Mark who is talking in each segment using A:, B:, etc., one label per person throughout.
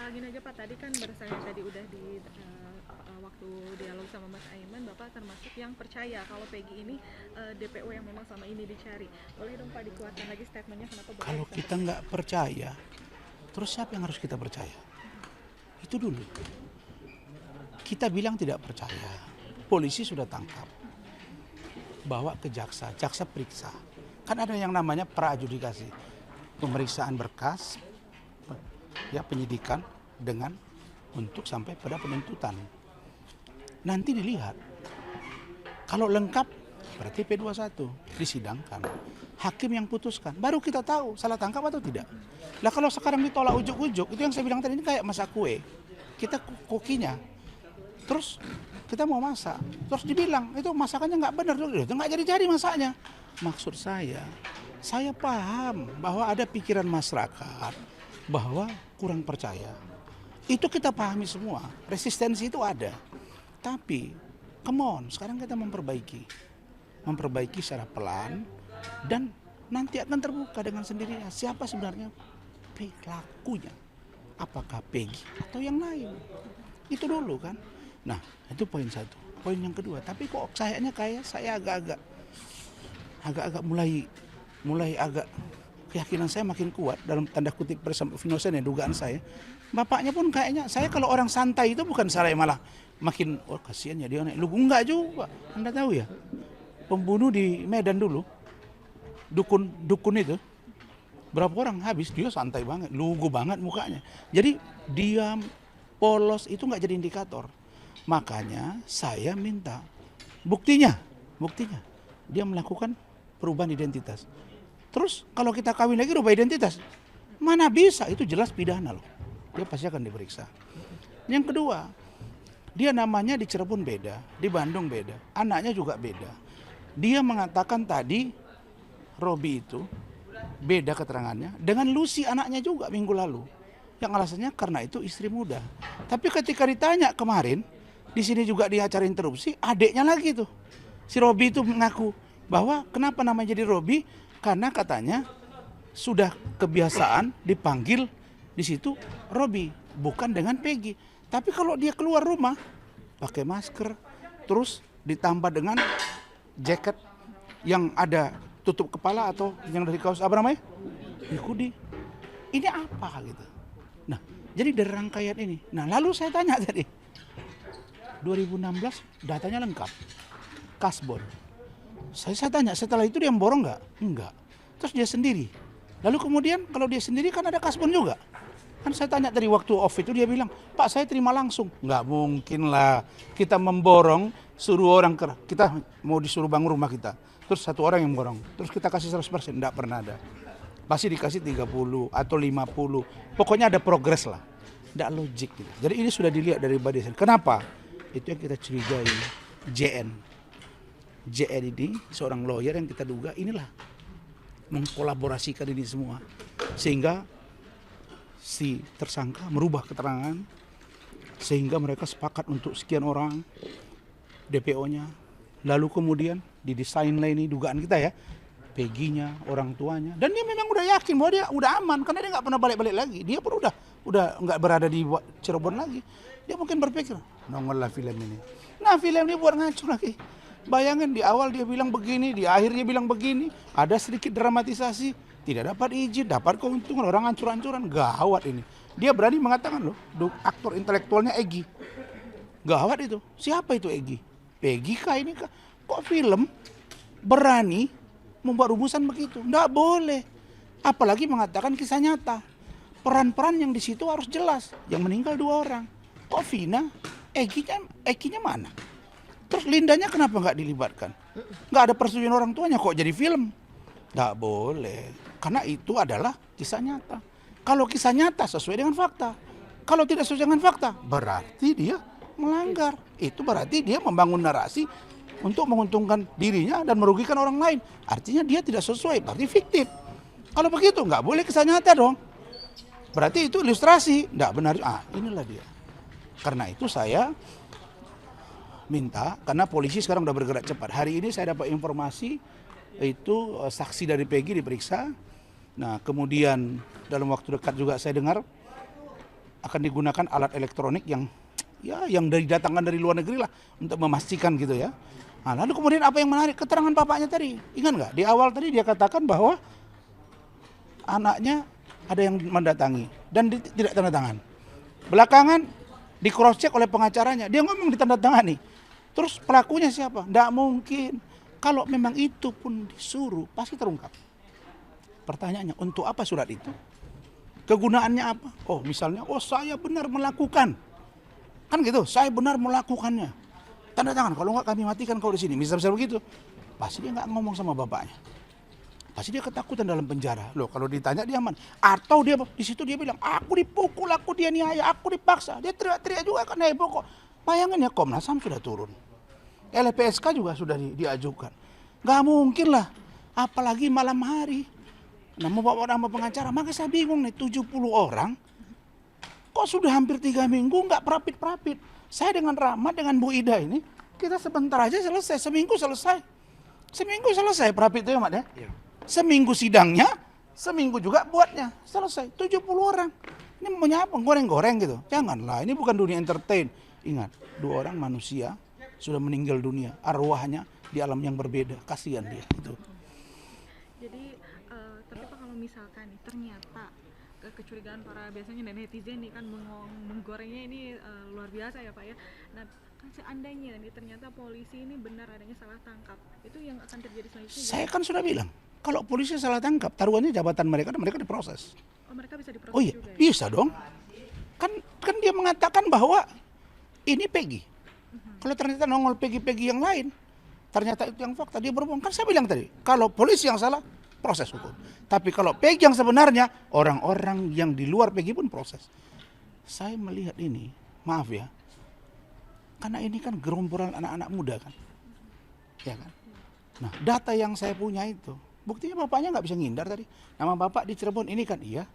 A: Gini aja Pak, tadi kan berdasarkan tadi udah di waktu dialog sama Mas Aiman, Bapak termasuk yang percaya kalau Peggy ini DPO yang memang sama ini dicari. Boleh dong Pak dikuatkan lagi statementnya kenapa Bapak
B: Kalau
A: bisa
B: kita
A: percaya?
B: nggak percaya, terus siapa yang harus kita percaya? Itu dulu. Kita bilang tidak percaya. Polisi sudah tangkap. Bawa ke jaksa, jaksa periksa. Kan ada yang namanya praadjudikasi. Pemeriksaan berkas, ya penyidikan dengan untuk sampai pada penuntutan. Nanti dilihat. Kalau lengkap berarti P21 disidangkan. Hakim yang putuskan. Baru kita tahu salah tangkap atau tidak. Lah kalau sekarang ditolak ujuk-ujuk, itu yang saya bilang tadi ini kayak masak kue. Kita kokinya. Terus kita mau masak. Terus dibilang itu masakannya nggak benar. Itu nggak jadi-jadi masaknya. Maksud saya paham bahwa ada pikiran masyarakat bahwa kurang percaya. Itu kita pahami semua. Resistensi itu ada. Tapi, come on, sekarang kita memperbaiki. Memperbaiki secara pelan dan nanti akan terbuka dengan sendirinya. Siapa sebenarnya pelakunya? Apakah Peggy atau yang lain? Itu dulu kan. Nah, itu poin satu. Poin yang kedua, tapi kok kayaknya saya agak-agak mulai agak keyakinan saya makin kuat dalam tanda kutip presumption innocence ya dugaan saya. Bapaknya pun kayaknya saya kalau orang santai itu bukan saya malah makin kasihan ya dia naik lugu enggak juga. Anda tahu ya. Pembunuh di Medan dulu dukun itu berapa orang habis dia santai banget, lugu banget mukanya. Jadi diam, polos itu nggak jadi indikator. Makanya saya minta buktinya dia melakukan perubahan identitas. Terus kalau kita kawin lagi rubah identitas, mana bisa? Itu jelas pidana loh. Dia pasti akan diperiksa. Yang kedua, dia namanya di Cirebon beda, di Bandung beda, anaknya juga beda. Dia mengatakan tadi Robi itu beda keterangannya dengan Lucy anaknya juga minggu lalu. Yang alasannya karena itu istri muda. Tapi ketika ditanya kemarin, di sini juga di acara interupsi, adiknya lagi tuh. Si Robi itu mengaku bahwa kenapa namanya jadi Robi? Karena katanya sudah kebiasaan dipanggil di situ Robi, bukan dengan Peggy. Tapi kalau dia keluar rumah pakai masker, terus ditambah dengan jaket yang ada tutup kepala atau yang dari kaos apa namanya? Hoodie. Ini apa gitu. Nah, jadi dari rangkaian ini. Nah, lalu saya tanya tadi. 2016 datanya lengkap. Kasbon. Saya tanya setelah itu dia borong nggak? Enggak. Terus dia sendiri. Lalu kemudian kalau dia sendiri kan ada kasbon juga. Kan saya tanya tadi waktu off itu dia bilang, Pak saya terima langsung. Nggak mungkin lah kita memborong suruh orang kita mau disuruh bangun rumah kita. Terus satu orang yang borong. Terus kita kasih 100%. Nggak pernah ada. Pasti dikasih 30 atau 50. Pokoknya ada progres lah. Nggak logik gitu. Jadi ini sudah dilihat dari body. Kenapa? Itu yang kita curigai. JN ini seorang lawyer yang kita duga inilah mengkolaborasikan ini semua sehingga si tersangka merubah keterangan sehingga mereka sepakat untuk sekian orang DPO-nya lalu kemudian didesain lah ini dugaan kita ya Peggy-nya, orang tuanya dan dia memang udah yakin bahwa dia udah aman karena dia nggak pernah balik-balik lagi dia pun udah nggak berada di Cirebon lagi dia mungkin berpikir nongol lah film ini nah film ini buat ngaco lagi. Bayangin di awal dia bilang begini, di akhir dia bilang begini, ada sedikit dramatisasi, tidak dapat izin, dapat keuntungan, orang hancur-hancuran, gawat ini. Dia berani mengatakan loh, aktor intelektualnya Egy. Gawat itu, siapa itu Egy? Peggy kah ini kah? Kok film berani membuat rumusan begitu? Nggak boleh. Apalagi mengatakan kisah nyata. Peran-peran yang di situ harus jelas. Yang meninggal 2 orang. Kok Vina? Egy-nya mana? Terus Lindanya kenapa nggak dilibatkan? Nggak ada persetujuan orang tuanya kok jadi film? Nggak boleh. Karena itu adalah kisah nyata. Kalau kisah nyata sesuai dengan fakta. Kalau tidak sesuai dengan fakta, berarti dia melanggar. Itu berarti dia membangun narasi untuk menguntungkan dirinya dan merugikan orang lain. Artinya dia tidak sesuai, berarti fiktif. Kalau begitu nggak boleh kisah nyata dong. Berarti itu ilustrasi. Nggak benar. Inilah dia. Karena itu saya minta karena polisi sekarang udah bergerak cepat. Hari ini saya dapat informasi itu saksi dari Peggy diperiksa. Nah, kemudian dalam waktu dekat juga saya dengar akan digunakan alat elektronik yang didatangkan dari luar negeri lah untuk memastikan gitu ya. Nah, lalu kemudian apa yang menarik, keterangan bapaknya tadi, ingat nggak? Di awal tadi dia katakan bahwa anaknya ada yang mendatangi dan tidak tanda tangan. Belakangan di cross check oleh pengacaranya, dia ngomong ditandatangani. Terus pelakunya siapa? Nggak mungkin. Kalau memang itu pun disuruh, pasti terungkap. Pertanyaannya, untuk apa surat itu? Kegunaannya apa? Oh, misalnya, saya benar melakukan. Kan gitu, saya benar melakukannya. Tanda tangan, kalau nggak kami matikan kau di sini. Misal begitu. Pasti dia nggak ngomong sama bapaknya. Pasti dia ketakutan dalam penjara. Loh, kalau ditanya dia aman. Atau dia di situ dia bilang, aku dipukul, aku dianiaya, aku dipaksa. Dia teriak-teriak juga kan heboh kok. Bayangin ya, Komnas HAM sudah turun. LPSK juga sudah diajukan. Nggak mungkin lah. Apalagi malam hari. Nama pengacara. Maka saya bingung nih, 70 orang. Kok sudah hampir 3 minggu nggak perapit-perapit. Saya dengan Rahmat, dengan Bu Ida ini, kita sebentar aja selesai. Seminggu selesai. Seminggu selesai perapit itu ya, Mat ya? Ya. Seminggu sidangnya, seminggu juga buatnya. Selesai. 70 orang. Ini maunya apa? Goreng-goreng gitu. Janganlah, ini bukan dunia entertain. Ingat, 2 orang manusia sudah meninggal dunia, arwahnya di alam yang berbeda, kasihan dia itu.
A: Jadi tapi Pak, kalau misalkan nih ternyata kecurigaan para biasanya netizen nih kan menggorengnya ini luar biasa ya Pak ya. Nah, kan seandainya nih ternyata polisi ini benar adanya salah tangkap, itu yang akan terjadi selanjutnya?
B: Saya kan sudah bilang, kalau polisi salah tangkap, taruhannya jabatan mereka dan mereka diproses.
A: Oh, mereka bisa diproses
B: iya,
A: juga ya?
B: Bisa dong. Kan dia mengatakan bahwa ini Peggy. Kalau ternyata nongol Peggy yang lain, ternyata itu yang fakta, dia berbohong. Kan saya bilang tadi, kalau polisi yang salah, proses hukum. Tapi kalau Peggy yang sebenarnya, orang-orang yang di luar Peggy pun proses. Saya melihat ini, maaf ya, karena ini kan gerombolan anak-anak muda kan. Ya kan? Nah, data yang saya punya itu, buktinya bapaknya nggak bisa ngindar tadi. Nama bapak di Cirebon ini kan iya,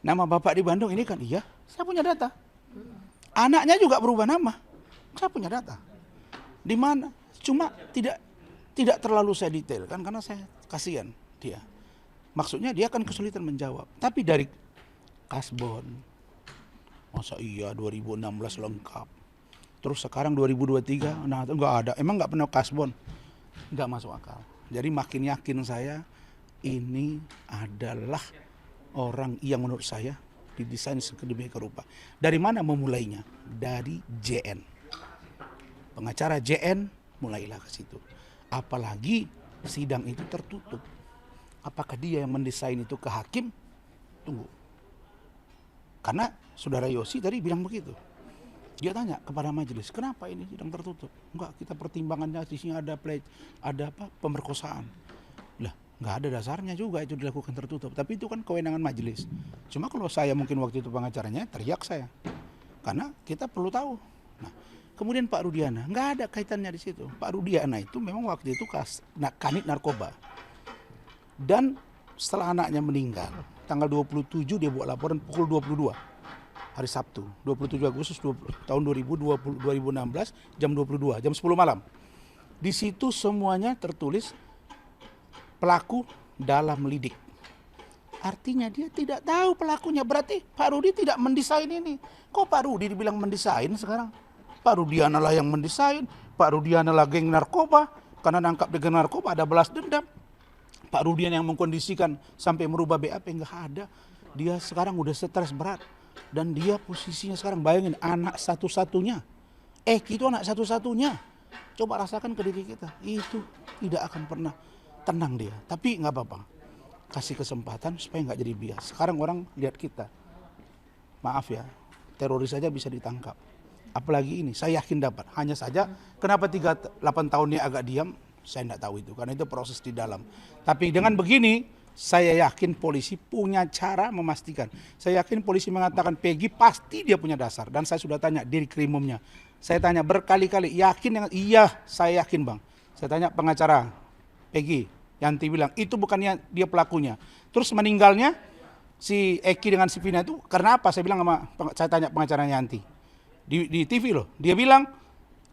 B: nama bapak di Bandung ini kan iya, saya punya data. Anaknya juga berubah nama, saya punya data. Di mana? Cuma tidak terlalu saya detailkan karena saya kasihan dia. Maksudnya dia akan kesulitan menjawab. Tapi dari Kasbon, masa iya 2016 lengkap. Terus sekarang 2023, nah enggak ada. Emang nggak pernah Kasbon? Nggak masuk akal. Jadi makin yakin saya ini adalah orang yang menurut saya didesain sedemikian rupa. Dari mana memulainya? Dari JN. Pengacara JN mulailah ke situ. Apalagi sidang itu tertutup. Apakah dia yang mendesain itu ke hakim? Tunggu. Karena saudara Yosi tadi bilang begitu. Dia tanya kepada majelis, kenapa ini sidang tertutup? Enggak, kita pertimbangannya di sini ada pemerkosaan. Lah, nggak ada dasarnya juga itu dilakukan tertutup. Tapi itu kan kewenangan majelis. Cuma kalau saya mungkin waktu itu pengacaranya, teriak saya. Karena kita perlu tahu. Nah, kemudian Pak Rudiana, nggak ada kaitannya di situ. Pak Rudiana itu memang waktu itu kanit narkoba. Dan setelah anaknya meninggal, tanggal 27 dia buat laporan pukul 22. Hari Sabtu, 27 Agustus tahun 2016, jam 22, jam 10 malam. Di situ semuanya tertulis pelaku dalam lidik. Artinya dia tidak tahu pelakunya, berarti Pak Rudi tidak mendesain ini. Kok Pak Rudi dibilang mendesain sekarang? Pak Rudiana lah yang mendesain, Pak Rudiana lah geng narkoba, karena nangkap di geng narkoba ada balas dendam. Pak Rudiana yang mengkondisikan sampai merubah BAP, nggak ada. Dia sekarang udah stres berat. Dan dia posisinya sekarang, bayangin, anak satu-satunya. Itu anak satu-satunya. Coba rasakan ke diri kita. Itu tidak akan pernah tenang dia. Tapi nggak apa-apa. Kasih kesempatan supaya nggak jadi bias. Sekarang orang lihat kita. Maaf ya, teroris saja bisa ditangkap. Apalagi ini, saya yakin dapat. Hanya saja, kenapa 8 tahunnya agak diam, saya tidak tahu itu. Karena itu proses di dalam. Tapi dengan begini, saya yakin polisi punya cara memastikan. Saya yakin polisi mengatakan Peggy pasti dia punya dasar. Dan saya sudah tanya diri krimumnya. Saya tanya berkali-kali, yakin? Iya, saya yakin Bang. Saya tanya pengacara Peggy, Yanti bilang, itu bukannya dia pelakunya. Terus meninggalnya si Eki dengan si Vina itu karena apa? Saya tanya pengacara Yanti. Di TV loh, dia bilang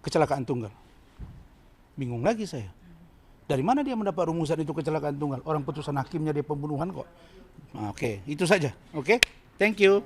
B: kecelakaan tunggal. Bingung lagi saya. Dari mana dia mendapat rumusan itu kecelakaan tunggal? Orang putusan hakimnya dia pembunuhan kok. Oke, itu saja. Oke, thank you.